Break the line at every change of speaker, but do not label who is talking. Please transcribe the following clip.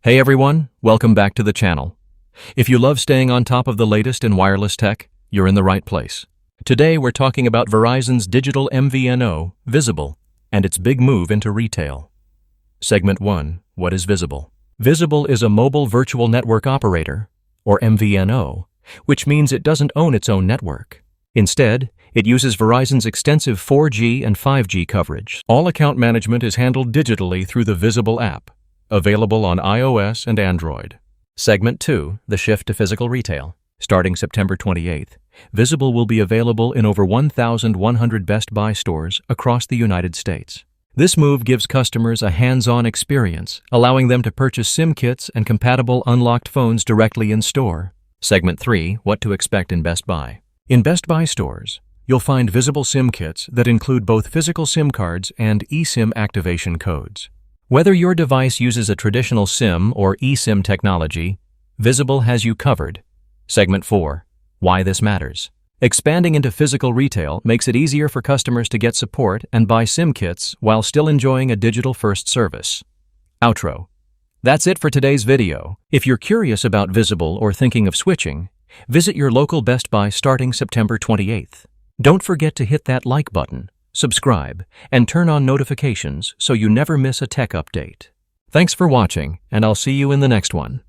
Hey everyone, welcome back to the channel. If you love staying on top of the latest in wireless tech, you're in the right place. Today we're talking about Verizon's digital MVNO, Visible, and its big move into retail. Segment 1. What is Visible? Visible is a mobile virtual network operator, or MVNO, which means it doesn't own its own network. Instead, it uses Verizon's extensive 4G and 5G coverage. All account management is handled digitally through the Visible app, available on iOS and Android. Segment 2. The shift to physical retail. Starting September 28th, Visible will be available in over 1,100 Best Buy stores across the United States. This move gives customers a hands-on experience, allowing them to purchase SIM kits and compatible unlocked phones directly in store. Segment 3. What to expect in Best Buy. In Best Buy stores, you'll find Visible SIM kits that include both physical SIM cards and eSIM activation codes. Whether your device uses a traditional SIM or eSIM technology, Visible has you covered. Segment 4. Why this matters. Expanding into physical retail makes it easier for customers to get support and buy SIM kits while still enjoying a digital-first service. Outro. That's it for today's video. If you're curious about Visible or thinking of switching, visit your local Best Buy starting September 28th. Don't forget to hit that like button, subscribe, and turn on notifications so you never miss a tech update. Thanks for watching, and I'll see you in the next one.